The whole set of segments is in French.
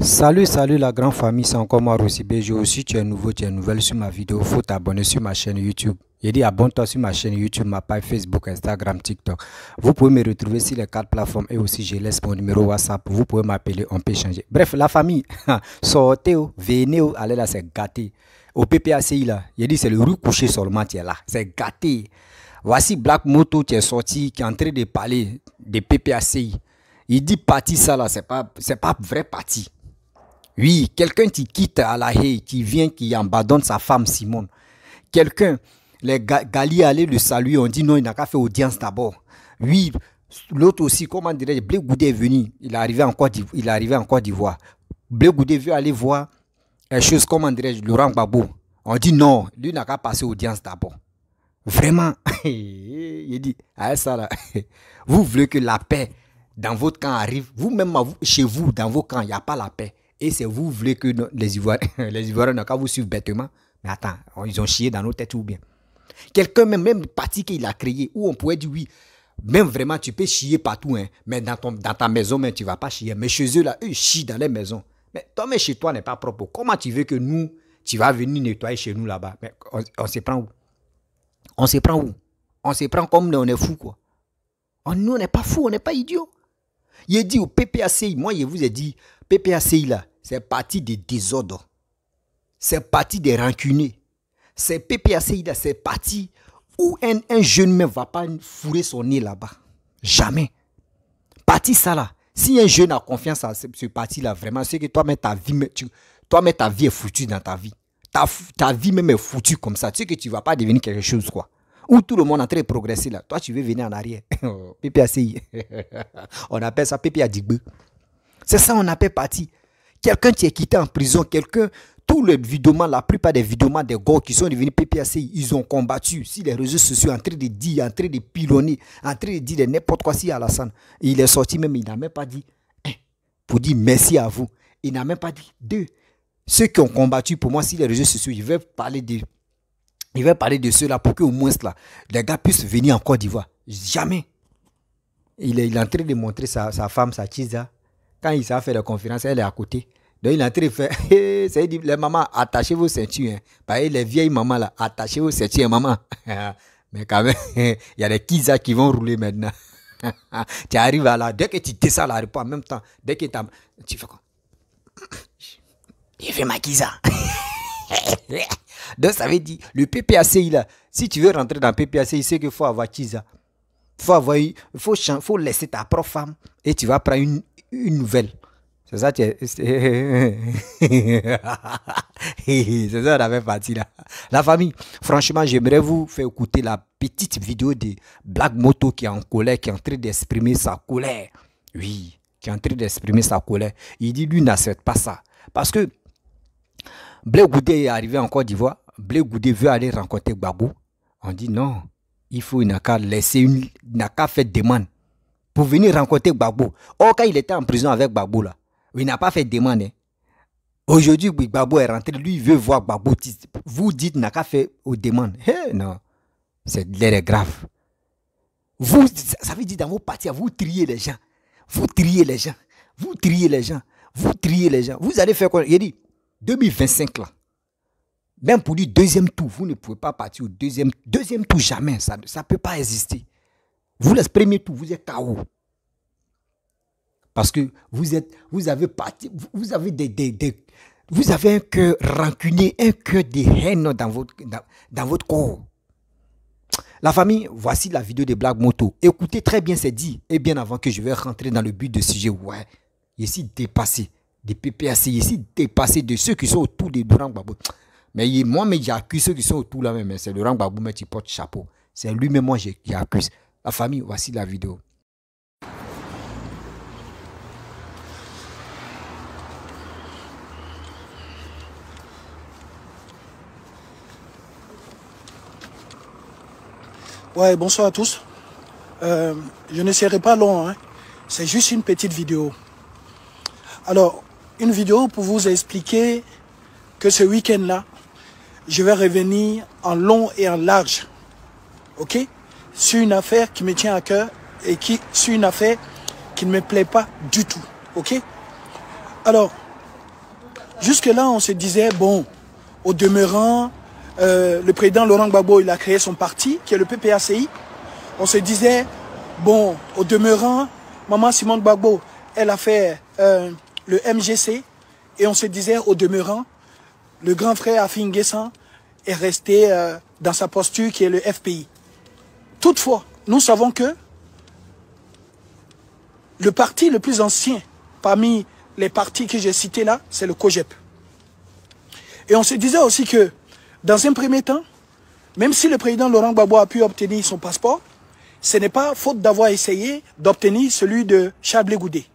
Salut la grande famille, c'est encore moi Rossi BGO. Si tu es nouveau, tu es nouvelle sur ma vidéo, il faut t'abonner sur ma chaîne YouTube. J'ai dit abonne-toi sur ma chaîne YouTube, ma page Facebook, Instagram, TikTok. Vous pouvez me retrouver sur les 4 plateformes et aussi je laisse mon numéro WhatsApp. Vous pouvez m'appeler, on peut échanger. Bref, la famille, sortez, venez, allez là, c'est gâté. Au PPACI là, j'ai dit c'est le rue couché seulement qui est là, c'est gâté. Voici Black Moto qui est sorti, qui est en train de parler de PPACI. Il dit parti ça là, c'est pas vrai parti. Oui, quelqu'un qui quitte à la haie, qui vient, qui abandonne sa femme Simone. Quelqu'un, les Gali allaient le saluer, on dit non, il n'a qu'à faire audience d'abord. Oui, l'autre aussi, comment dirais-je, Blé Goudé est venu, il est arrivé en Côte d'Ivoire. Blé Goudé veut aller voir les choses, comment dirais-je, Laurent Gbagbo. On dit non, lui n'a qu'à passer audience d'abord. Vraiment, il dit, ah ça là, vous voulez que la paix dans votre camp arrive, vous-même, chez vous, dans vos camps, il n'y a pas la paix. Et c'est vous voulez que les Ivoiriens n'ont qu'à vous suivre bêtement. Mais attends, ils ont chié dans nos têtes ou bien. Quelqu'un, même parti qu'il a créé, où on pourrait dire oui, même vraiment tu peux chier partout, hein, mais dans ta maison, même, tu ne vas pas chier. Mais chez eux, là, eux, ils chient dans les maisons. Mais toi, mais chez toi n'est pas propre. Comment tu veux que nous, tu vas venir nettoyer chez nous là-bas? Mais on se prend où? On se prend où? On se prend comme on est fou, quoi. Nous, on n'est pas fou, on n'est pas idiot. Il a dit au PPACI, moi, je vous ai dit, PPACI là, c'est parti des désordres. C'est parti des rancunés. C'est PPACI là, c'est parti où un jeune ne va pas fourrer son nez là-bas. Jamais. Parti ça là. Si un jeune a confiance à ce parti là, vraiment, c'est que toi-même ta vie est foutue dans ta vie. Ta vie même est foutue comme ça. Tu sais que tu ne vas pas devenir quelque chose, quoi. Où tout le monde est en train de progresser là. Toi, tu veux venir en arrière. PPACI. On appelle ça PPA Digbe. C'est ça on appelle parti. Quelqu'un qui est quitté en prison, tous les vidéomans, la plupart des vidéomans des gars qui sont devenus PPACI, ils ont combattu sur les réseaux sociaux en train de dire, en train de pilonner, en train de dire n'importe quoi si Alassane. Il est sorti même, il n'a même pas dit, pour dire merci à vous. Il n'a même pas dit, ceux qui ont combattu pour moi sur les réseaux sociaux, il veut parler de ceux-là pour qu'au moins là, les gars puissent venir en Côte d'Ivoire. Jamais. Il est en train de montrer sa femme, sa Chiza. Quand il s'est fait la conférence, elle est à côté. Donc il est en train de faire, ça dit, les mamans, attachez vos ceintures. Hein. Parce que les vieilles mamans là, attachez vos ceintures, maman. Mais quand même, il y a des Kiza qui vont rouler maintenant. Tu arrives à là, dès que tu descends à l'aéroport en même temps, dès que tu fais quoi? Il fait ma Kiza. Donc ça veut dire, le PPACI là, si tu veux rentrer dans le PPACI, c'est qu'il faut avoir Kiza. Faut laisser ta propre femme et tu vas prendre une nouvelle. C'est ça, c'est ça, on avait parti là. La famille, franchement, j'aimerais vous faire écouter la petite vidéo de Black Moto qui est en colère, qui est en train d'exprimer sa colère. Oui, qui est en train d'exprimer sa colère. Il dit, lui, n'accepte pas ça. Parce que Blé Goudé est arrivé en Côte d'Ivoire. Blé Goudé veut aller rencontrer Gbagbo. On dit non, il n'a qu'à faire demande pour venir rencontrer Gbagbo. Or, quand il était en prison avec Gbagbo, là, il n'a pas fait demande. Hein. Aujourd'hui, Gbagbo est rentré, lui, il veut voir Gbagbo. Vous dites, il n'a qu'à faire aux demandes. Hey, non, c'est grave. Vous, ça veut dire dans vos partis, vous triez les gens. Vous triez les gens. Vous triez les gens. Vous triez les gens. Vous allez faire quoi? Il dit, 2025 là. Même pour le deuxième tour, vous ne pouvez pas partir au deuxième tour, jamais. Ça ne peut pas exister. Vous, le premier tour, vous êtes KO. Parce que vous avez un cœur rancunier, un cœur de haine dans votre corps. La famille, voici la vidéo de Black Moto. Écoutez très bien, c'est dit. Et bien avant que je vais rentrer dans le but de sujet, ouais, ici dépassé des PPACI, ici dépassé de ceux qui sont autour de Laurent Gbagbo. Mais moi, j'accuse ceux qui sont autour là même. C'est Laurent Gbagbo, mais tu portes chapeau. C'est lui-même, moi, j'accuse. La famille, voici la vidéo. Ouais, bonsoir à tous. Je ne serai pas long, hein. C'est juste une petite vidéo. Alors, une vidéo pour vous expliquer que ce week-end-là, je vais revenir en long et en large, ok, sur une affaire qui me tient à cœur et sur une affaire qui ne me plaît pas du tout, ok. Alors, Jusque-là, on se disait, bon, au demeurant, le président Laurent Gbagbo, il a créé son parti, qui est le PPACI. On se disait, bon, au demeurant, Maman Simone Gbagbo, elle a fait le MGC. Et on se disait, au demeurant, le grand frère Afin N'Guessan est resté dans sa posture qui est le FPI. Toutefois, nous savons que le parti le plus ancien parmi les partis que j'ai cités là, c'est le COJEP. Et on se disait aussi que, dans un premier temps, même si le président Laurent Gbagbo a pu obtenir son passeport, ce n'est pas faute d'avoir essayé d'obtenir celui de Charles Blé Goudé.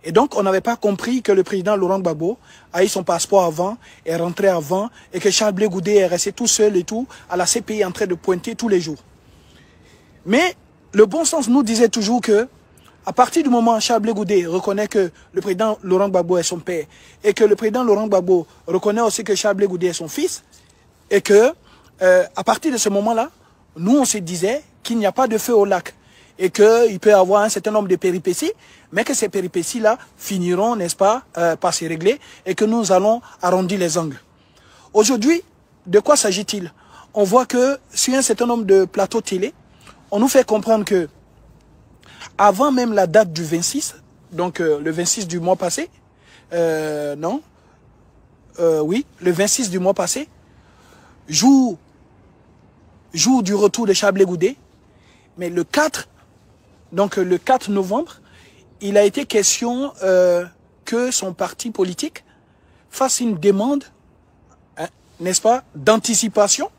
Et donc, on n'avait pas compris que le président Laurent Gbagbo a eu son passeport avant, est rentré avant, et que Charles Blé Goudé est resté tout seul et tout, à la CPI en train de pointer tous les jours. Mais le bon sens nous disait toujours que, à partir du moment où Charles Blé Goudé reconnaît que le président Laurent Gbagbo est son père, et que le président Laurent Gbagbo reconnaît aussi que Charles Blé Goudé est son fils, et que, à partir de ce moment-là, nous on se disait qu'il n'y a pas de feu au lac, et qu'il peut y avoir un certain nombre de péripéties, mais que ces péripéties-là finiront, n'est-ce pas, par se régler, et que nous allons arrondir les angles. Aujourd'hui, de quoi s'agit-il? On voit que sur un certain nombre de plateaux télé, on nous fait comprendre que avant même la date du 26, donc le 26 du mois passé, oui, le 26 du mois passé, jour du retour de Charles Blé Goudé, mais le 4, donc le 4 novembre, il a été question que son parti politique fasse une demande, hein, n'est-ce pas, d'anticipation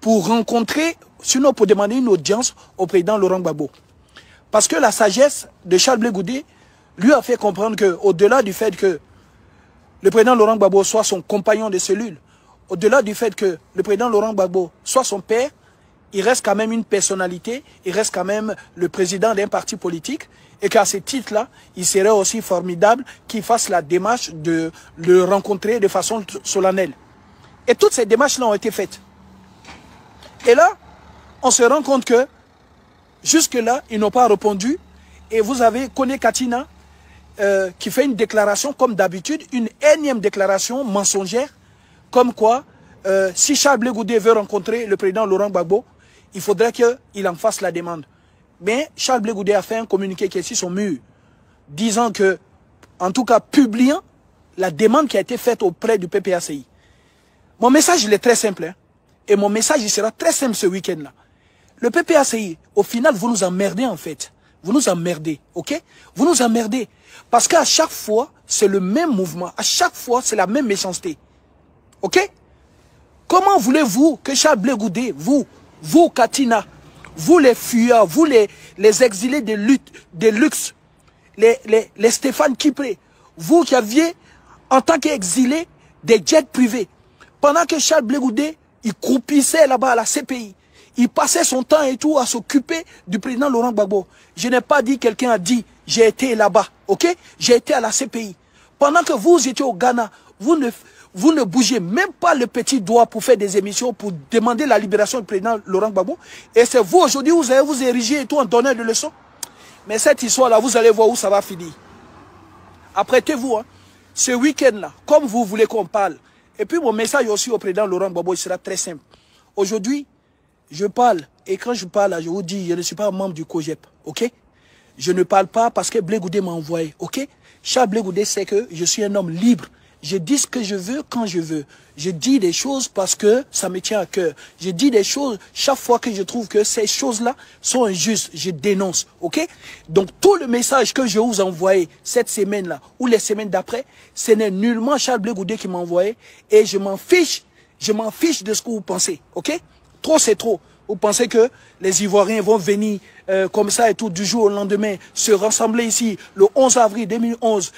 pour rencontrer, sinon pour demander une audience au président Laurent Gbagbo. Parce que la sagesse de Charles Blé Goudé lui a fait comprendre qu'au-delà du fait que le président Laurent Gbagbo soit son compagnon de cellule, au-delà du fait que le président Laurent Gbagbo soit son père, il reste quand même une personnalité, il reste quand même le président d'un parti politique, et qu'à ce titre-là, il serait aussi formidable qu'il fasse la démarche de le rencontrer de façon solennelle. Et toutes ces démarches-là ont été faites. Et là, on se rend compte que jusque-là, ils n'ont pas répondu. Et vous avez Kone Katina qui fait une déclaration comme d'habitude, une énième déclaration mensongère, comme quoi, si Charles Blé Goudé veut rencontrer le président Laurent Gbagbo, il faudrait qu'il en fasse la demande. Mais Charles Blé Goudé a fait un communiqué qui est sur son mur, disant que, en tout cas publiant la demande qui a été faite auprès du PPACI. Mon message, il est très simple, hein, et mon message, il sera très simple ce week-end-là. Le PPACI, au final, vous nous emmerdez en fait. Vous nous emmerdez, ok? Vous nous emmerdez. Parce qu'à chaque fois, c'est le même mouvement. À chaque fois, c'est la même méchanceté. Ok? Comment voulez-vous que Charles Blé Goudé, vous Katina, vous les fuyards, vous les exilés de luxe, les Stéphane Kipré, vous qui aviez, en tant qu'exilés, des jets privés, pendant que Charles Blé Goudé, il croupissait là-bas à la CPI, il passait son temps et tout à s'occuper du président Laurent Gbagbo. Je n'ai pas dit, quelqu'un a dit, j'ai été là-bas, ok? J'ai été à la CPI. Pendant que vous étiez au Ghana, vous ne bougez même pas le petit doigt pour faire des émissions, pour demander la libération du président Laurent Gbagbo. Et c'est vous aujourd'hui, vous allez vous ériger et tout en donnant des leçons. Mais cette histoire-là, vous allez voir où ça va finir. Apprêtez-vous, hein. Ce week-end-là, comme vous voulez qu'on parle. Et puis mon message aussi au président Laurent Gbagbo, il sera très simple. Aujourd'hui, je parle, et quand je parle, là, je vous dis, je ne suis pas membre du COJEP, ok? Je ne parle pas parce que Blé Goudé m'a envoyé, ok? Charles Blé Goudé sait que je suis un homme libre. Je dis ce que je veux quand je veux. Je dis des choses parce que ça me tient à cœur. Je dis des choses chaque fois que je trouve que ces choses-là sont injustes. Je dénonce, ok? Donc tout le message que je vous ai envoyé cette semaine-là ou les semaines d'après, ce n'est nullement Charles Blé Goudé qui m'a envoyé et je m'en fiche de ce que vous pensez, ok? Trop c'est trop. Vous pensez que les Ivoiriens vont venir comme ça et tout du jour au lendemain se rassembler ici le 11 avril 2011.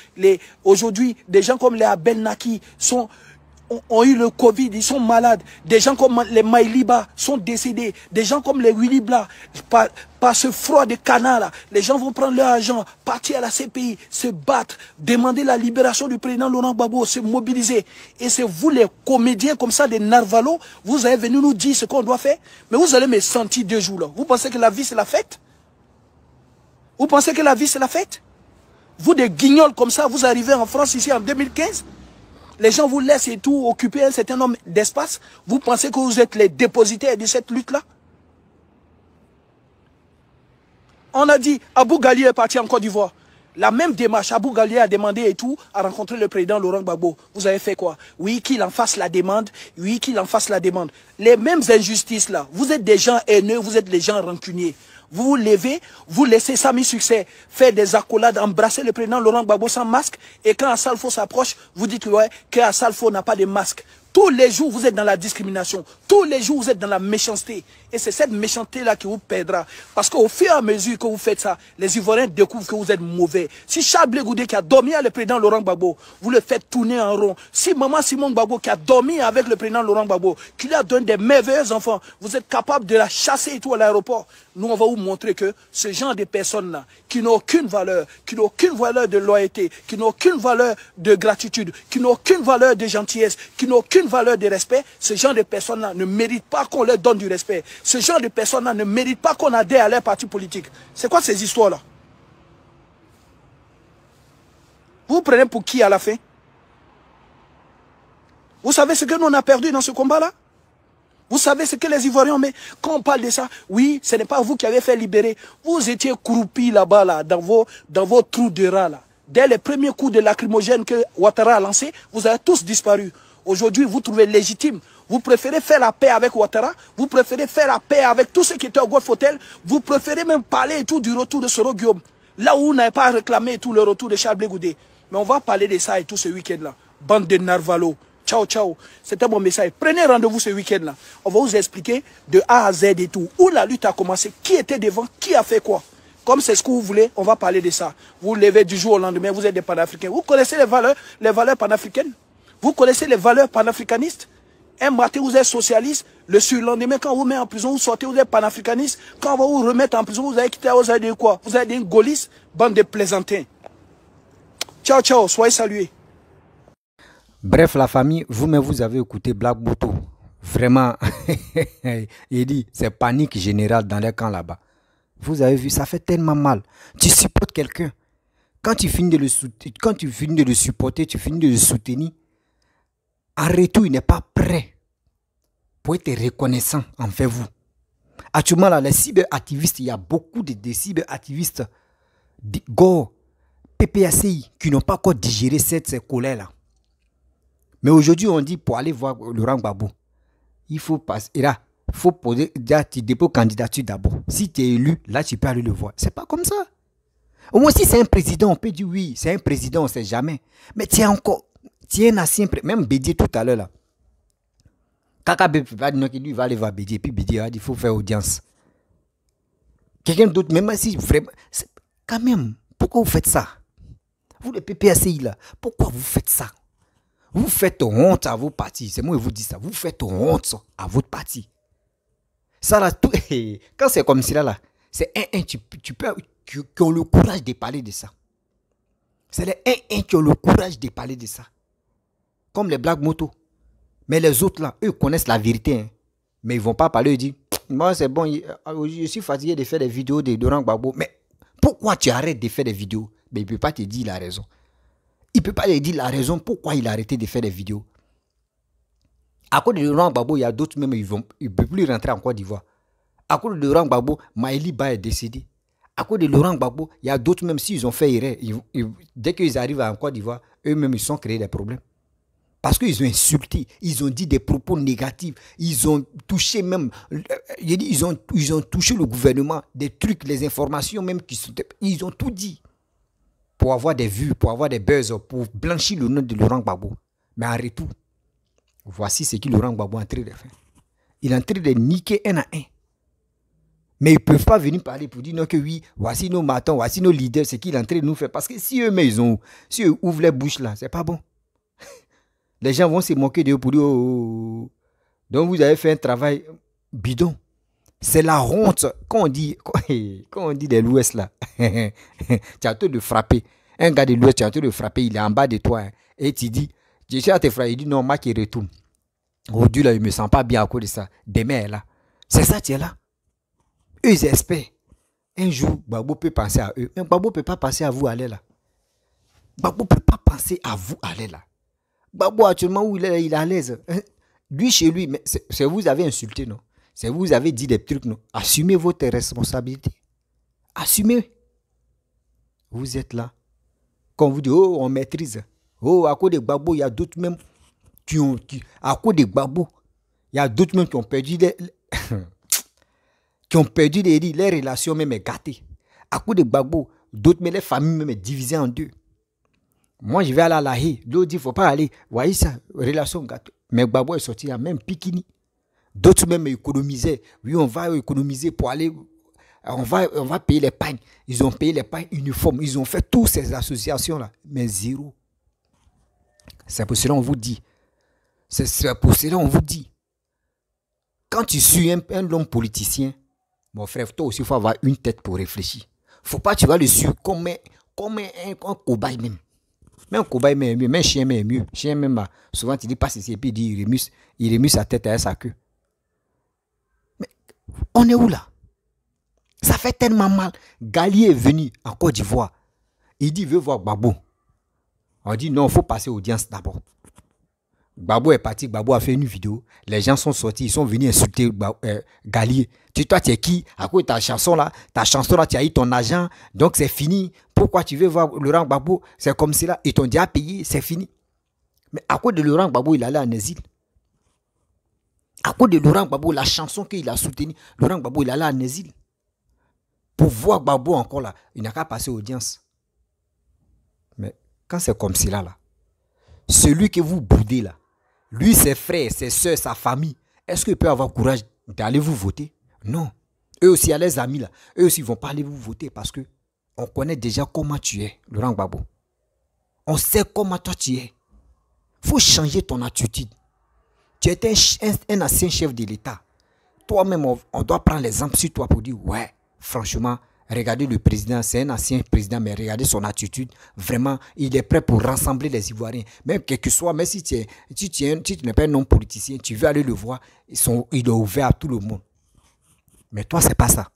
Aujourd'hui, des gens comme les Abel Naki ont eu le Covid, ils sont malades. Des gens comme les Maïliba sont décédés. Des gens comme les Willy Bla, par ce froid de canard là, les gens vont prendre leur argent, partir à la CPI, se battre, demander la libération du président Laurent Gbagbo, se mobiliser. Et c'est vous les comédiens comme ça, des narvalos, vous allez venir nous dire ce qu'on doit faire. Mais vous allez me sentir 2 jours là. Vous pensez que la vie c'est la fête? Vous pensez que la vie c'est la fête? Vous des guignols comme ça, vous arrivez en France ici en 2015, Les gens vous laissent et tout, occuper un certain nombre d'espace. Vous pensez que vous êtes les dépositaires de cette lutte-là? On a dit, Abou Ghali est parti en Côte d'Ivoire. La même démarche, Abou Ghali a demandé et tout, à rencontrer le président Laurent Gbagbo. Vous avez fait quoi? Oui, qu'il en fasse la demande. Oui, qu'il en fasse la demande. Les mêmes injustices là, vous êtes des gens haineux, vous êtes des gens rancuniers. Vous vous levez, vous laissez Sami Succès faire des accolades, embrasser le président Laurent Gbagbo sans masque. Et quand Assalfo s'approche, vous dites ouais, que Assalfo n'a pas de masque. Tous les jours, vous êtes dans la discrimination. Tous les jours, vous êtes dans la méchanceté. Et c'est cette méchanceté-là qui vous perdra. Parce qu'au fur et à mesure que vous faites ça, les Ivoiriens découvrent que vous êtes mauvais. Si Charles Blé Goudé qui a dormi avec le président Laurent Gbagbo, vous le faites tourner en rond. Si Maman Simon Gbagbo qui a dormi avec le président Laurent Gbagbo, qui lui a donné des merveilleux enfants, vous êtes capable de la chasser et tout à l'aéroport. Nous, on va vous montrer que ce genre de personnes-là, qui n'ont aucune valeur, qui n'ont aucune valeur de loyauté, qui n'ont aucune valeur de gratitude, qui n'ont aucune valeur de gentillesse, qui n'ont aucune valeur de respect, ce genre de personnes-là ne méritent pas qu'on leur donne du respect. Ce genre de personnes-là ne méritent pas qu'on adhère à leur parti politique. C'est quoi ces histoires-là? Vous vous prenez pour qui à la fin? Vous savez ce que nous on a perdu dans ce combat-là? Vous savez ce que les Ivoiriens ont, mais quand on parle de ça, oui, ce n'est pas vous qui avez fait libérer. Vous étiez croupis là-bas, là, dans vos trous de rats, là. Dès les premiers coups de lacrymogène que Ouattara a lancé, vous avez tous disparu. Aujourd'hui, vous trouvez légitime. Vous préférez faire la paix avec Ouattara. Vous préférez faire la paix avec tous ceux qui étaient au Golf Hotel. Vous préférez même parler et tout du retour de Soro Guillaume. Là où vous n'avez pas réclamé tout le retour de Charles Blé Goudé. Mais on va parler de ça et tout ce week-end-là. Bande de narvalos. Ciao, ciao. C'était mon message. Prenez rendez-vous ce week-end-là. On va vous expliquer de A à Z et tout. Où la lutte a commencé, qui était devant, qui a fait quoi. Comme c'est ce que vous voulez, on va parler de ça. Vous levez du jour au lendemain, vous êtes des panafricains. Vous connaissez les valeurs panafricaines? Vous connaissez les valeurs panafricanistes? Un matin, vous êtes socialiste. Le surlendemain, quand on vous met en prison, vous sortez, vous êtes panafricaniste. Quand on va vous remettre en prison, vous allez quitter, vous allez dire quoi? Vous allez dire gaulliste, bande de plaisantins. Ciao, ciao, soyez salués. Bref, la famille, vous-même, vous avez écouté Black Moto. Vraiment, il dit, c'est panique générale dans les camps là-bas. Vous avez vu, ça fait tellement mal. Tu supportes quelqu'un. Quand tu finis de le supporter, tu finis de le soutenir, en retour, il n'est pas prêt pour être reconnaissant envers vous. Actuellement, là, les cyberactivistes, il y a beaucoup de cyberactivistes, Go, PPACI, qui n'ont pas encore digéré cette colère-là. Mais aujourd'hui, on dit pour aller voir Laurent Gbagbo, il faut passer. Et là, il faut poser, tu déposes candidature d'abord. Si tu es élu, là, tu peux aller le voir. C'est pas comme ça. Au moins, si c'est un président, on peut dire oui, c'est un président, on ne sait jamais. Mais tu es encore, tu es un ancien président. Même Bédié tout à l'heure, là. Kaka va dire qu'il va aller voir Bédié, puis Bédié va dire qu'il faut faire audience. Quelqu'un d'autre, même si vraiment. Quand même, pourquoi vous faites ça? Vous, le PPACI, là, pourquoi vous faites ça? Vous faites honte à vos partis. C'est moi qui vous dis ça. Vous faites honte à votre parti. Ça là, tout, quand c'est comme ça là, c'est tu peux, qui ont le courage de parler de ça. C'est les qui ont le courage de parler de ça. Comme les Black Moto. Mais les autres là, eux connaissent la vérité. Hein. Mais ils ne vont pas parler, ils disent, moi c'est bon, je suis fatigué de faire des vidéos de Laurent Gbagbo. Mais pourquoi tu arrêtes de faire des vidéos? Mais il ne peut pas te dire la raison. Il ne peut pas te dire la raison pourquoi il a arrêté de faire des vidéos. À cause de Laurent Gbagbo, il y a d'autres même, ils ne peuvent plus rentrer en Côte d'Ivoire. À cause de Laurent Gbagbo, Maëli Ba est décédé. À cause de Laurent Gbagbo, il y a d'autres même, s'ils ont fait erreur, dès qu'ils arrivent en Côte d'Ivoire, eux-mêmes, ils sont créés des problèmes. Parce qu'ils ont insulté, ils ont dit des propos négatifs, ils ont touché même, ils ont touché le gouvernement, des trucs, les informations même, ils ont tout dit. Pour avoir des vues, pour avoir des buzz, pour blanchir le nom de Laurent Gbagbo. Mais en retour, voici ce que Laurent Gbagbo est en train de faire. Il est en train de niquer un à un. Mais ils ne peuvent pas venir parler pour dire non que oui, voici nos matons, voici nos leaders, ce qu'il est en train de nous faire. Parce que si eux-mêmes, si eux ouvrent les bouches là, c'est pas bon. Les gens vont se moquer de eux pour dire oh. Donc vous avez fait un travail bidon. C'est la honte. Quand on dit de l'Ouest là, tu as tout de frapper. Un gars de l'Ouest, tu as tout de frapper, il est en bas de toi. Hein, et tu dis, je suis à te frapper. Il dit non, moi qui retourne. Aujourd'hui là, je ne me sens pas bien à cause de ça. Demain là. C'est ça, tu es là. Eux, ils espèrent. Un jour, Gbagbo peut penser à eux. Mais Gbagbo ne peut pas penser à vous aller là. Gbagbo ne peut pas penser à vous aller là. Gbagbo, actuellement, où il est à l'aise. Lui, chez lui, mais c'est vous avez insulté, non? C'est vous avez dit des trucs, non? Assumez votre responsabilité. Assumez. Vous êtes là. Quand vous dites, oh, on maîtrise. Oh, à cause de Gbagbo, il y a d'autres même à cause de Gbagbo, il y a d'autres même qui ont perdu les relations même gâtées. À cause de Gbagbo, d'autres même les familles même divisées en deux. Moi, je vais aller à la haie. L'autre dit, il ne faut pas aller. Vous voyez ça, relation gâtée. Mais Gbagbo est sorti, il y a même Pikini. D'autres même économisaient. Oui, on va économiser pour aller. On va payer les pagnes. Ils ont payé les pagnes uniformes. Ils ont fait toutes ces associations-là. Mais zéro. C'est pour cela qu'on vous dit. C'est pour cela qu'on vous dit. Quand tu suis un homme politicien, mon frère, toi aussi, il faut avoir une tête pour réfléchir. Il ne faut pas que tu vas le suivre comme un cobaye même. Mais un cobaye même est mieux. Mais un chien même est mieux. Chien même, souvent, tu dis pas ceci et puis il remue sa tête à sa queue. Mais on est où là? Ça fait tellement mal. Gali est venu en Côte d'Ivoire. Il dit, il veut voir Gbagbo. On dit, non, il faut passer audience d'abord. Gbagbo est parti, Gbagbo a fait une vidéo. Les gens sont sortis, ils sont venus insulter Gali. Toi, tu es qui? À cause de ta chanson là, tu as eu ton argent, donc c'est fini. Pourquoi tu veux voir Laurent Gbagbo? C'est comme cela. Ils t'ont déjà payé, c'est fini. Mais à cause de Laurent Gbagbo, il allait en exil. À cause de Laurent Gbagbo, la chanson qu'il a soutenue, Laurent Gbagbo, il allait en exil. Pour voir Gbagbo encore là, il n'a qu'à passer audience. Mais quand c'est comme cela là, celui que vous boudez là, lui, ses frères, ses soeurs, sa famille, est-ce qu'il peut avoir le courage d'aller vous voter? Non. Eux aussi, il y a les amis là, eux aussi, ils ne vont pas aller vous voter parce que on connaît déjà comment tu es, Laurent Gbagbo. On sait comment toi tu es. Il faut changer ton attitude. Tu étais un ancien chef de l'État. Toi-même, on doit prendre l'exemple sur toi pour dire, ouais, franchement, regardez le président, c'est un ancien président, mais regardez son attitude. Vraiment, il est prêt pour rassembler les Ivoiriens. Même quel que soit, même si tu n'es pas un homme politicien, tu veux aller le voir, il est ouvert à tout le monde. Mais toi, ce n'est pas ça.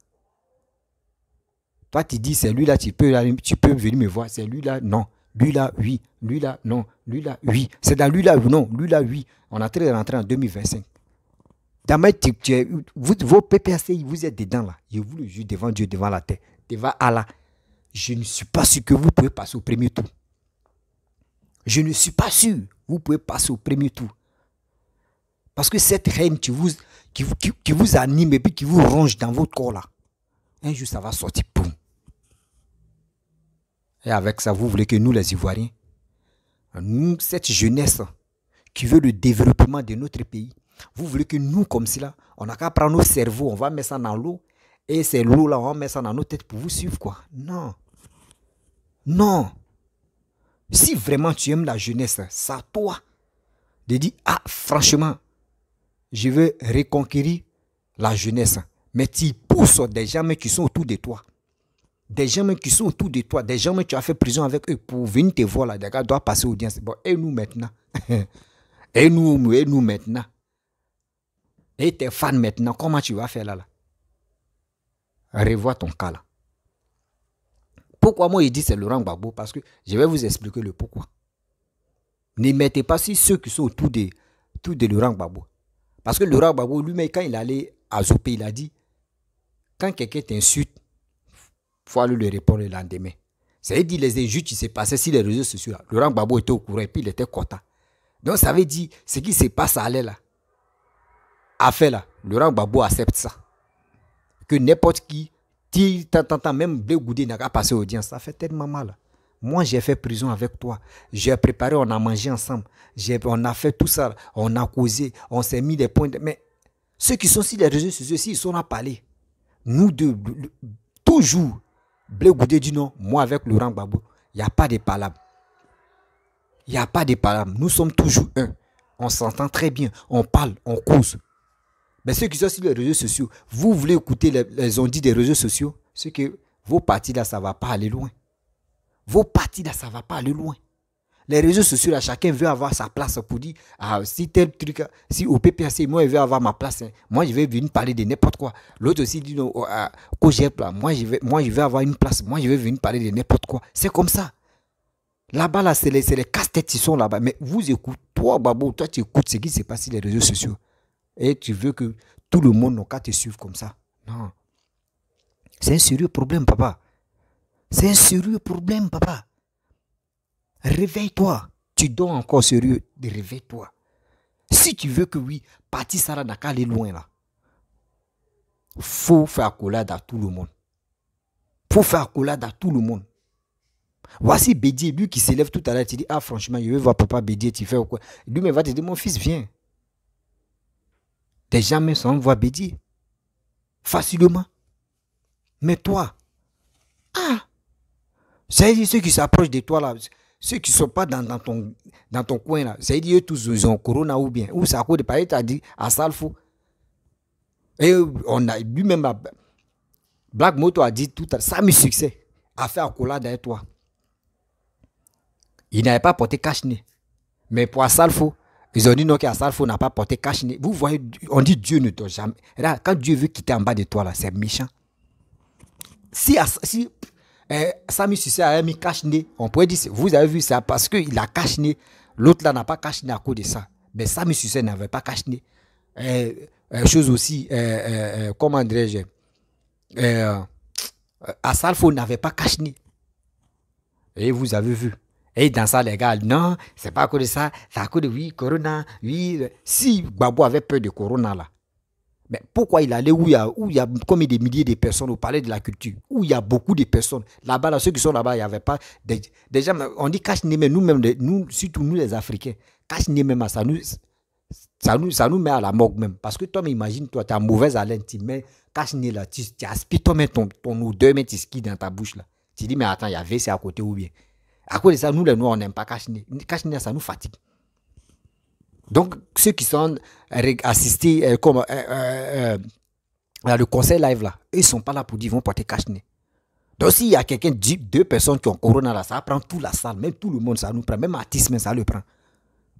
Toi, tu dis, c'est lui là, tu peux venir me voir. C'est lui là, non. Lui là, oui. Lui là, non. Lui là, oui. C'est dans lui là, non. Lui là, oui. On est en train de rentrer en 2025. Vos PPAC, vous êtes dedans là. Je vous le jure devant Dieu, devant la terre, devant Allah. Je ne suis pas sûr que vous pouvez passer au premier tour. Je ne suis pas sûr que vous pouvez passer au premier tour. Parce que cette haine qui vous anime et puis qui vous ronge dans votre corps là, un jour ça va sortir. Boum. Et avec ça, vous voulez que nous les Ivoiriens, nous, cette jeunesse qui veut le développement de notre pays, vous voulez que nous, comme cela, on n'a qu'à prendre nos cerveaux, on va mettre ça dans l'eau, et c'est l'eau là, on va mettre ça dans nos têtes pour vous suivre, quoi. Non. Non. Si vraiment tu aimes la jeunesse, c'est à toi de dire, ah, franchement, je veux reconquérir la jeunesse. Mais tu pousses des gens qui sont autour de toi. Des gens qui sont autour de toi, des gens que tu as fait prison avec eux pour venir te voir là, des gars doivent passer audience. Bon, et nous maintenant. et nous maintenant. Et tes fans maintenant, comment tu vas faire là? Revois ton cas là. Pourquoi moi je dis c'est Laurent Gbagbo? Parce que je vais vous expliquer le pourquoi. Ne mettez pas sur ceux qui sont autour de Laurent Gbagbo. Parce que Laurent Gbagbo, lui-même, quand il allait à Zopé, il a dit, quand quelqu'un t'insulte, il faut aller lui répondre le lendemain. C'est-à-dire les injures qui se passaient sur les réseaux sociaux. Là. Laurent Gbagbo était au courant et puis il était content. Donc ça veut dire, ce qui se passe à aller là, à faire là, Laurent Gbagbo accepte ça. Que n'importe qui, même Blé Goudé n'a qu'à passer audience. Ça fait tellement mal. Moi, j'ai fait prison avec toi. J'ai préparé, on a mangé ensemble. On a fait tout ça. On a causé. On s'est mis des points. Mais ceux qui sont sur les réseaux sociaux, s'ils sont à parler, nous deux, toujours, Blé Goudé dit non. Moi, avec Laurent Gbagbo, il n'y a pas de palabres. Il n'y a pas de palabres. Nous sommes toujours un. On s'entend très bien. On parle, on cause. Mais ceux qui sont sur les réseaux sociaux, vous voulez écouter les ondits des réseaux sociaux, c'est que vos partis là, ça ne va pas aller loin. Vos partis là, ça ne va pas aller loin. Les réseaux sociaux là, chacun veut avoir sa place pour dire, ah, si tel truc, si au PPAC, moi je veux avoir ma place, hein. Moi je vais venir parler de n'importe quoi. L'autre aussi dit, non, moi je vais avoir une place, moi je vais venir parler de n'importe quoi. C'est comme ça. Là-bas, là, c'est les casse-têtes qui sont là-bas. Mais vous écoutez, toi, Babo, toi, tu écoutes ce qui se passe sur les réseaux sociaux. Et tu veux que tout le monde n'a qu'à te suivre comme ça. Non. C'est un sérieux problème, papa. C'est un sérieux problème, papa. Réveille-toi. Tu dors encore sérieux. Réveille-toi. Si tu veux que oui, parti Sarah n'a qu'à aller loin là. Faut faire accolade à tout le monde. Faut faire accolade à tout le monde. Voici Bédier, lui qui s'élève tout à l'heure, tu dis, ah franchement, je veux voir papa Bédier, tu fais quoi? Lui, mais va te dire, mon fils, viens. Des gens même s'en voient Bédier. Facilement. Mais toi, c'est-à-dire ceux qui s'approchent de toi là, ceux qui ne sont pas dans ton coin là, c'est-à-dire eux tous ils ont corona ou bien, ou ça a cause de parler, tu as dit à Salfo. Et on a lui-même, Black Moto a dit tout à l'heure, ça a mis succès à faire accolade avec toi. Il n'avait pas porté cache-nez. Mais pour Assalfo, ils ont dit non qu'Assalfo n'a pas porté cache-nez. Vous voyez, on dit Dieu ne dort jamais. Là, quand Dieu veut quitter en bas de toi, là, c'est méchant. Si Sami Sucé a mis cache-nez, on pourrait dire, vous avez vu ça parce qu'il a cache-nez. L'autre là n'a pas cache-nez à cause de ça. Mais Sami Sucé n'avait pas cache-nez. Chose aussi, comment dirais-je, Assalfo n'avait pas cache-nez. Et vous avez vu. Et dans ça, les gars, non, c'est pas à cause de ça, c'est à cause de oui, Corona, oui. Si Babo avait peur de Corona, là, mais pourquoi il allait où il y a comme des milliers de personnes au palais de la culture, où il y a beaucoup de personnes. Là-bas, là, ceux qui sont là-bas, il n'y avait pas. Déjà, on dit cache-nez, mais nous-mêmes, surtout nous les Africains, cache-nez même, ça nous met à la morgue même. Parce que toi, imagine, toi, tu as mauvaise haleine, tu mets cache-nez là, tu aspires toi-même ton odeur, mais tu skis dans ta bouche là. Tu dis, mais attends, il y a WC à côté ou bien. À cause de ça, nous les Noirs, on n'aime pas cache-nez. Cache-nez, ça nous fatigue. Donc, ceux qui sont assistés comme le conseil live là, ils ne sont pas là pour dire qu'ils vont porter cache-nez. Donc, s'il y a quelqu'un, deux personnes qui ont corona là, ça prend toute la salle, même tout le monde, ça nous prend, même artiste, mais ça le prend.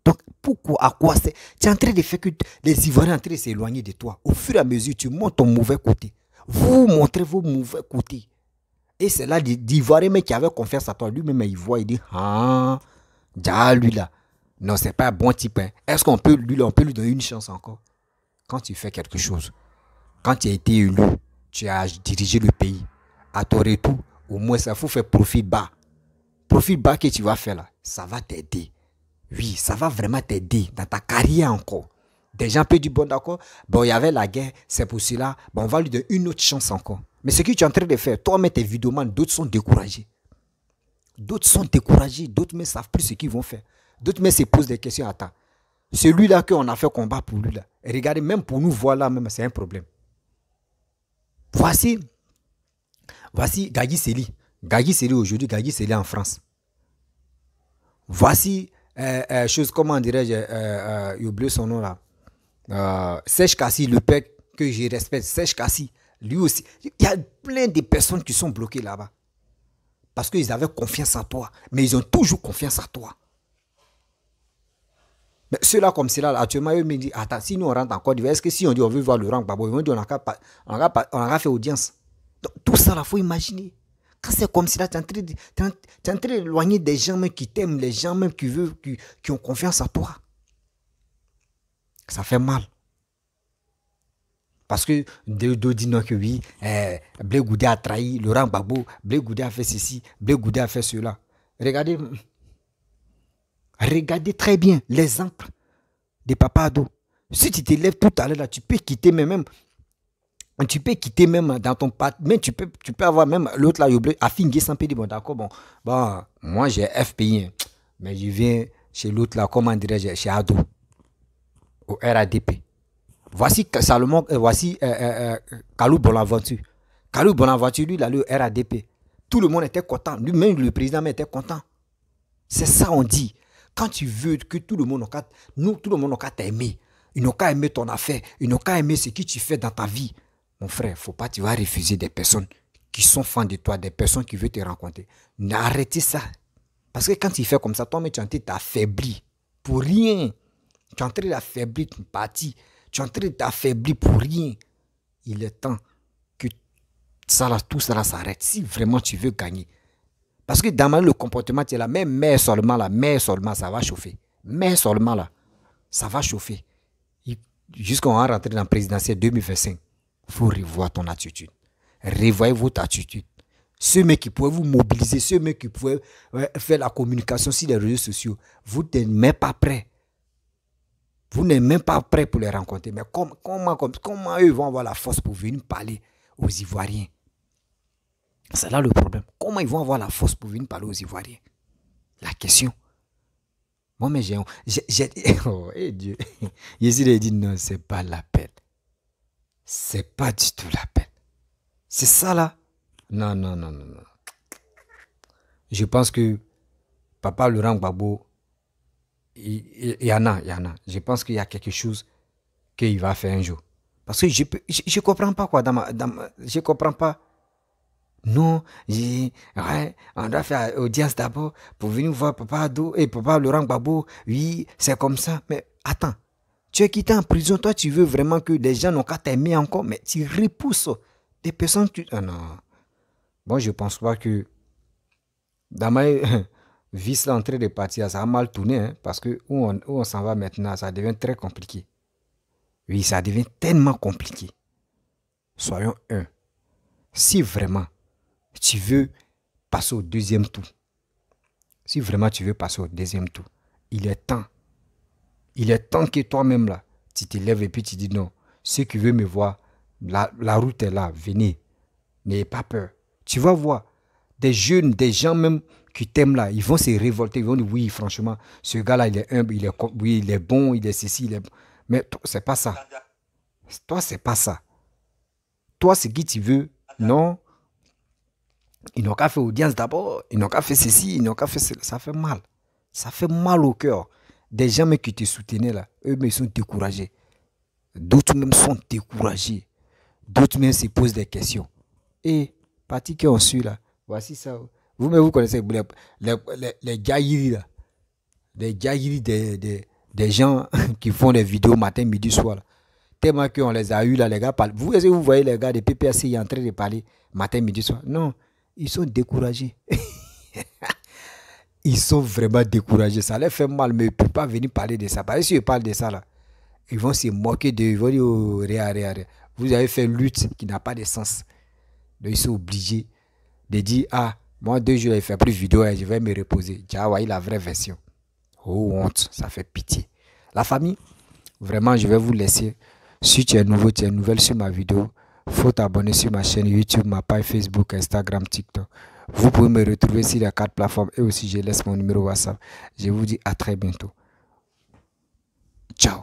Donc, pourquoi, à quoi c'est? Tu es en train de faire que les Ivoiriens sont en train de s'éloigner de toi. Au fur et à mesure, tu montres ton mauvais côté. Vous montrez vos mauvais côtés. Et c'est là d'Ivoirien mais qui avait confiance à toi. Lui-même, il voit, il dit, ah, déjà lui là. Non, c'est pas un bon type. Hein. Est-ce qu'on peut lui donner une chance encore? Quand tu fais quelque chose, quand tu as été élu, tu as dirigé le pays, à ton retour, au moins ça faut faire profit bas. Profit bas que tu vas faire là, ça va t'aider. Oui, ça va vraiment t'aider dans ta carrière encore. Des gens peuvent dire, bon d'accord, bon il y avait la guerre, c'est pour cela, bon on va lui donner une autre chance encore. Mais ce que tu es en train de faire, toi, mais tes vidéomans, d'autres sont découragés. D'autres sont découragés, d'autres ne savent plus ce qu'ils vont faire. D'autres mais se posent des questions. Attends, celui-là qu'on a fait combat pour lui, là, et regardez, même pour nous voir là, même, c'est un problème. Voici Gagui Seli. Gagui Seli aujourd'hui, Gagui Seli en France. Voici, chose, comment dirais-je, j'ai oublié son nom là. Sèche Kassi, le père que je respecte, Sèche Kassi. Lui aussi, il y a plein de personnes qui sont bloquées là-bas. Parce qu'ils avaient confiance en toi. Mais ils ont toujours confiance en toi. Mais ceux-là comme ceux-là, actuellement, ils me disent, attends, si nous on rentre en Côte d'Ivoire, est-ce que si on dit on veut voir le rang Babo, ils vont dire on a fait audience. Donc, tout ça, il faut imaginer. Quand c'est comme cela, tu es en train d'éloigner des gens même qui t'aiment, les gens même qui ont confiance en toi. Ça fait mal. Parce que Dodo dit non que oui, Blé Goudé a trahi Laurent Gbagbo, Blé Goudé a fait ceci, Blé Goudé a fait cela. Regardez très bien l'exemple de Papa Ado. Si tu te lèves tout à l'heure là, tu peux quitter même dans ton pat, mais tu peux avoir même l'autre là, Afingé sans pédir, bon d'accord, bon, moi j'ai FPI, hein, mais je viens chez l'autre là, comment dirais-je, chez Ado, au RADP. Voici Salomon, voici Kalou Bonaventure. Kalou Bonaventure, lui, il a le RADP. Tout le monde était content. Lui-même, le président était content. C'est ça, on dit. Quand tu veux que tout le monde n'a qu'à t'aimer. Ils n'ont qu'à aimer ton affaire. Ils n'ont qu'à aimer ce que tu fais dans ta vie. Mon frère, faut pas, tu vas refuser des personnes qui sont fans de toi, des personnes qui veulent te rencontrer. Arrêtez ça. Parce que quand tu fais comme ça, toi, tu es en train de t'affaiblir. Pour rien. Tu es en train d'affaiblir ton parti. Tu es en train de t'affaiblir pour rien. Il est temps que tout ça s'arrête. Si vraiment tu veux gagner. Parce que dans le comportement, tu es là, mais seulement là, ça va chauffer. Mais seulement là, ça va chauffer. Jusqu'à on va rentrer dans la présidentielle 2025, il faut revoir ton attitude. Revoyez votre attitude. Ceux mecs qui pouvaient vous mobiliser, ceux mecs qui pouvaient faire la communication sur les réseaux sociaux, vous n'êtes même pas prêts. Vous n'êtes même pas prêts pour les rencontrer. Mais comment eux vont avoir la force pour venir parler aux Ivoiriens? C'est là le problème. Comment ils vont avoir la force pour venir parler aux Ivoiriens? La question. Moi, mais j'ai... Oh, hey Dieu. Ici, il dit non, c'est pas la peine. C'est pas du tout la peine. C'est ça là. Non. Je pense que Papa Laurent Gbagbo, il y en a. Je pense qu'il y a quelque chose qu'il va faire un jour. Parce que je comprends pas quoi. Je comprends pas. Non, on doit faire audience d'abord pour venir voir Papa Ado et Papa Laurent Gbagbo. Oui, c'est comme ça. Mais attends, tu es quitté en prison. Toi, tu veux vraiment que les gens n'ont qu'à t'aimer encore, mais tu repousses des personnes. Non. Bon, je pense pas que dans ma vie, l'entrée de partir, ça a mal tourné. Hein, parce que où on s'en va maintenant, ça devient très compliqué. Oui, ça devient tellement compliqué. Soyons un. Si vraiment tu veux passer au deuxième tour, il est temps. Il est temps que toi-même là, tu te lèves et puis tu dis non. Ceux qui veulent me voir, la route est là, venez. N'ayez pas peur. Tu vas voir des jeunes, des gens même qui t'aiment là, ils vont se révolter, ils vont dire oui, franchement, ce gars-là, il est humble, il est bon, il est ceci, il est bon. Mais toi, c'est pas ça. Toi, c'est pas ça. Toi, c'est qui tu veux. Non. Ils n'ont qu'à faire audience d'abord, ils n'ont qu'à faire ceci, ils n'ont qu'à faire cela. Ça fait mal. Ça fait mal au cœur. Des gens qui te soutenaient là, eux-mêmes sont découragés. D'autres même sont découragés. D'autres même se posent des questions. Et, parti qui ont su là, voici ça. Vous-même, vous connaissez les gailleries là. Les gailleries des gens qui font des vidéos matin, midi, soir là. Tellement qu'on les a eu là, les gars parlent. Vous voyez les gars des PPAC en train de parler matin, midi, soir. Non. Ils sont découragés. Ils sont vraiment découragés. Ça leur fait mal, mais ils ne peuvent pas venir parler de ça. Parce que si ils parlent de ça, là, ils vont se moquer d'eux. Ils vont dire, oh, rien. Vous avez fait une lutte qui n'a pas de sens. Donc, ils sont obligés de dire, ah, moi, 2 jours, je ne fais plus de vidéo et je vais me reposer. Tu as voyé la vraie version. Oh, honte, ça fait pitié. La famille, vraiment, je vais vous laisser. Si tu es nouveau, tu es nouvelle sur ma vidéo, faut t'abonner sur ma chaîne YouTube, ma page Facebook, Instagram, TikTok. Vous pouvez me retrouver sur les 4 plateformes et aussi je laisse mon numéro WhatsApp. Je vous dis à très bientôt. Ciao.